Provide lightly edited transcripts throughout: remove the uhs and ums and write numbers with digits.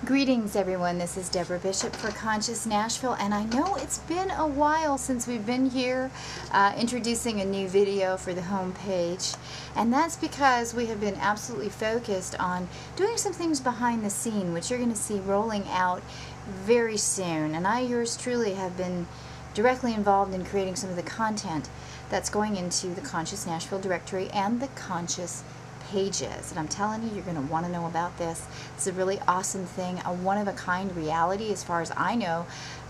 Greetings everyone, this is Deborah Bishop for Conscious Nashville, and I know it's been a while since we've been here introducing a new video for the home page, and that's because we have been absolutely focused on doing some things behind the scene, which you're going to see rolling out very soon. And I, yours truly, have been directly involved in creating some of the content that's going into the Conscious Nashville directory and the Conscious pages. And I'm telling you, you're going to want to know about this. It's a really awesome thing, a one-of-a-kind reality as far as I know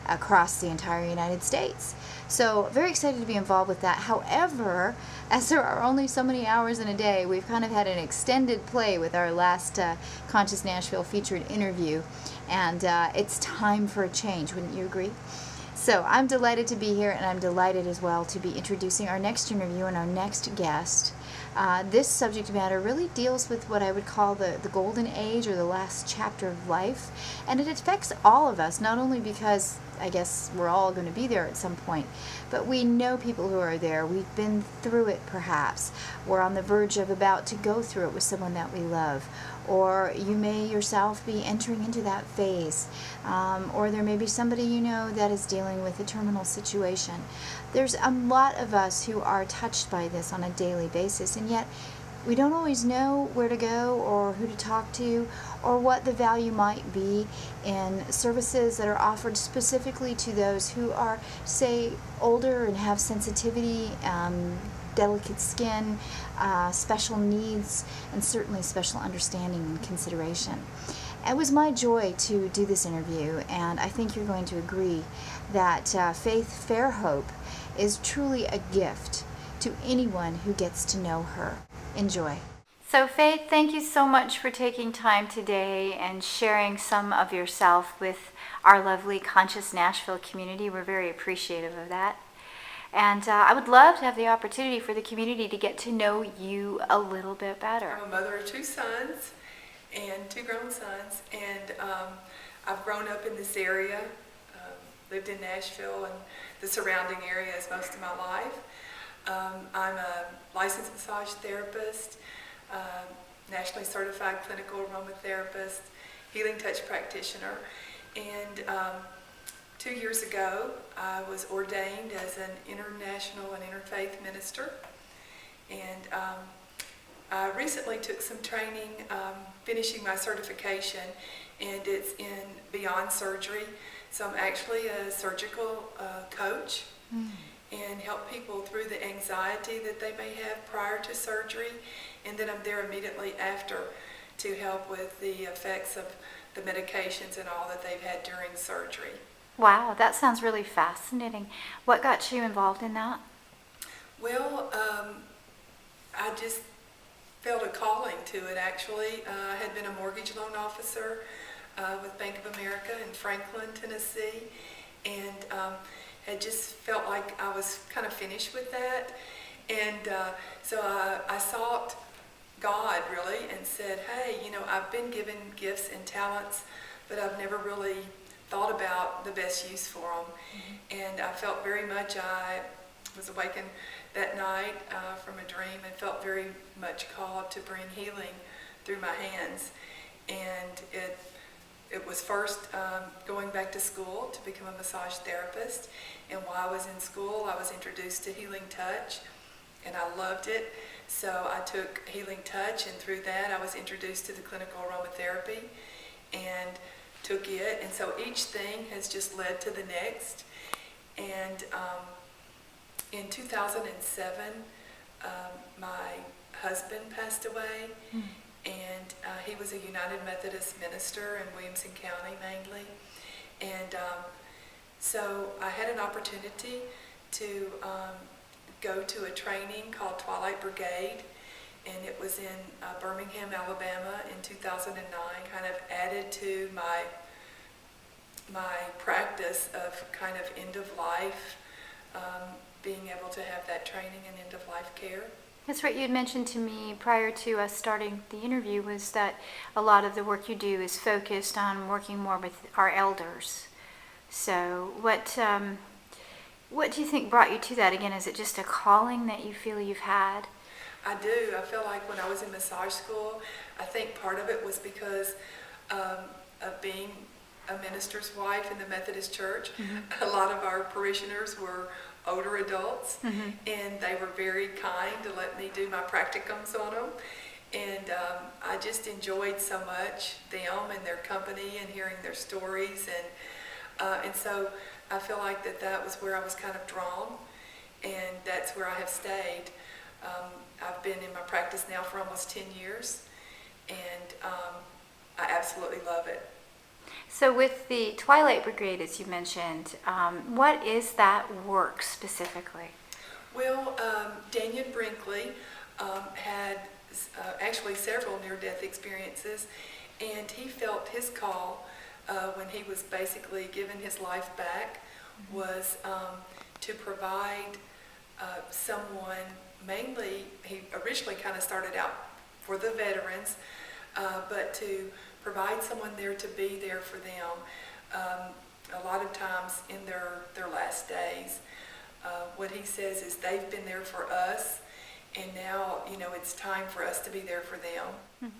across the entire United States. So very excited to be involved with that. However, as there are only so many hours in a day, we've kind of had an extended play with our last Conscious Nashville featured interview, and it's time for a change, wouldn't you agree? So I'm delighted to be here, and I'm delighted as well to be introducing our next interview and our next guest. This subject matter really deals with what I would call the golden age, or the last chapter of life, and it affects all of us, not only because I guess we're all going to be there at some point, but we know people who are there. We've been through it perhaps. We're on the verge of about to go through it with someone that we love, or you may yourself be entering into that phase, or there may be somebody you know that is dealing with a terminal situation. There's a lot of us who are touched by this on a daily basis, and yet we don't always know where to go or who to talk to or what the value might be in services that are offered specifically to those who are, say, older and have sensitivity, delicate skin, special needs, and certainly special understanding and consideration. It was my joy to do this interview, and I think you're going to agree that Faith Fairhope is truly a gift to anyone who gets to know her. Enjoy. So Faith, thank you so much for taking time today and sharing some of yourself with our lovely Conscious Nashville community. We're very appreciative of that. And I would love to have the opportunity for the community to get to know you a little bit better. I'm a mother of two sons and two grown sons, and I've grown up in this area, lived in Nashville and the surrounding areas most of my life. I'm a licensed massage therapist, nationally certified clinical aromatherapist, healing touch practitioner, and 2 years ago I was ordained as an international and interfaith minister, and I recently took some training finishing my certification, and it's in Beyond Surgery, so I'm actually a surgical coach. And help people through the anxiety that they may have prior to surgery, and then I'm there immediately after to help with the effects of the medications and all that they've had during surgery. Wow, that sounds really fascinating. What got you involved in that? Well, I just felt a calling to it, actually. I had been a mortgage loan officer with Bank of America in Franklin, Tennessee, and had just felt like I was kind of finished with that, and so I sought God really and said, hey, you know, I've been given gifts and talents, but I've never really thought about the best use for them. And I felt very much, I was awakened that night from a dream and felt very much called to bring healing through my hands. And it was first going back to school to become a massage therapist, and while I was in school I was introduced to healing touch, and I loved it. So I took healing touch, and through that I was introduced to the clinical aromatherapy and took it, and so each thing has just led to the next. And in 2007 my husband passed away. And he was a United Methodist minister in Williamson County mainly. And so I had an opportunity to go to a training called Twilight Brigade, and it was in Birmingham, Alabama in 2009, kind of added to my practice of kind of end of life, being able to have that training in end of life care. That's right. You had mentioned to me prior to us starting the interview was that a lot of the work you do is focused on working more with our elders. So what do you think brought you to that? Again, is it just a calling that you feel you've had? I do. I feel like when I was in massage school, I think part of it was because a of being a minister's wife in the Methodist Church. A lot of our parishioners were older adults, and they were very kind to let me do my practicums on them. And I just enjoyed so much them and their company and hearing their stories. And so I feel like that was where I was kind of drawn, and that's where I have stayed. I've been in my practice now for almost 10 years, and I absolutely love it. So with the Twilight Brigade, as you mentioned, what is that work specifically? Well, Daniel Brinkley had actually several near-death experiences, and he felt his call when he was basically given his life back was to provide someone, mainly, he originally kind of started out for the veterans, but to provide someone there to be there for them a lot of times in their last days. What he says is they've been there for us, and now, it's time for us to be there for them.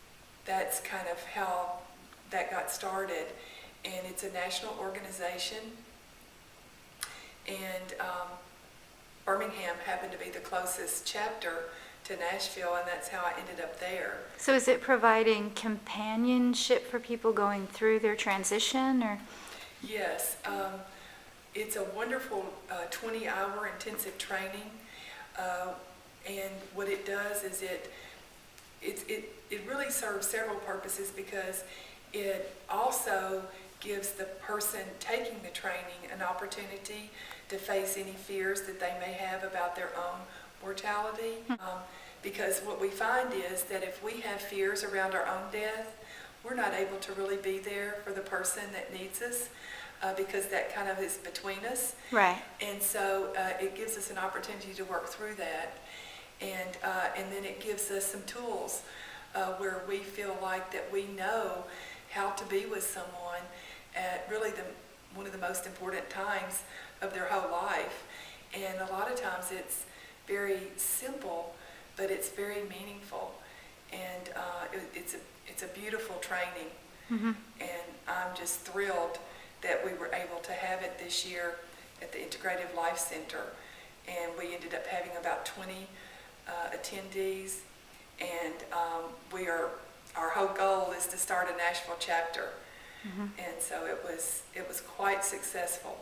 That's kind of how that got started, and it's a national organization, and Birmingham happened to be the closest chapter to Nashville, and that's how I ended up there. So is it providing companionship for people going through their transition, or? Yes, it's a wonderful 20-hour intensive training, and what it does is it really serves several purposes, because it also gives the person taking the training an opportunity to face any fears that they may have about their own mortality. Because what we find is that if we have fears around our own death, we're not able to really be there for the person that needs us, because that kind of is between us. Right. And so it gives us an opportunity to work through that. And then it gives us some tools where we feel like that we know how to be with someone at really one of the most important times of their whole life. And a lot of times it's very simple, but it's very meaningful. And it's a beautiful training. And I'm just thrilled that we were able to have it this year at the Integrative Life Center. And we ended up having about 20 attendees, and our whole goal is to start a Nashville chapter. And so it was quite successful.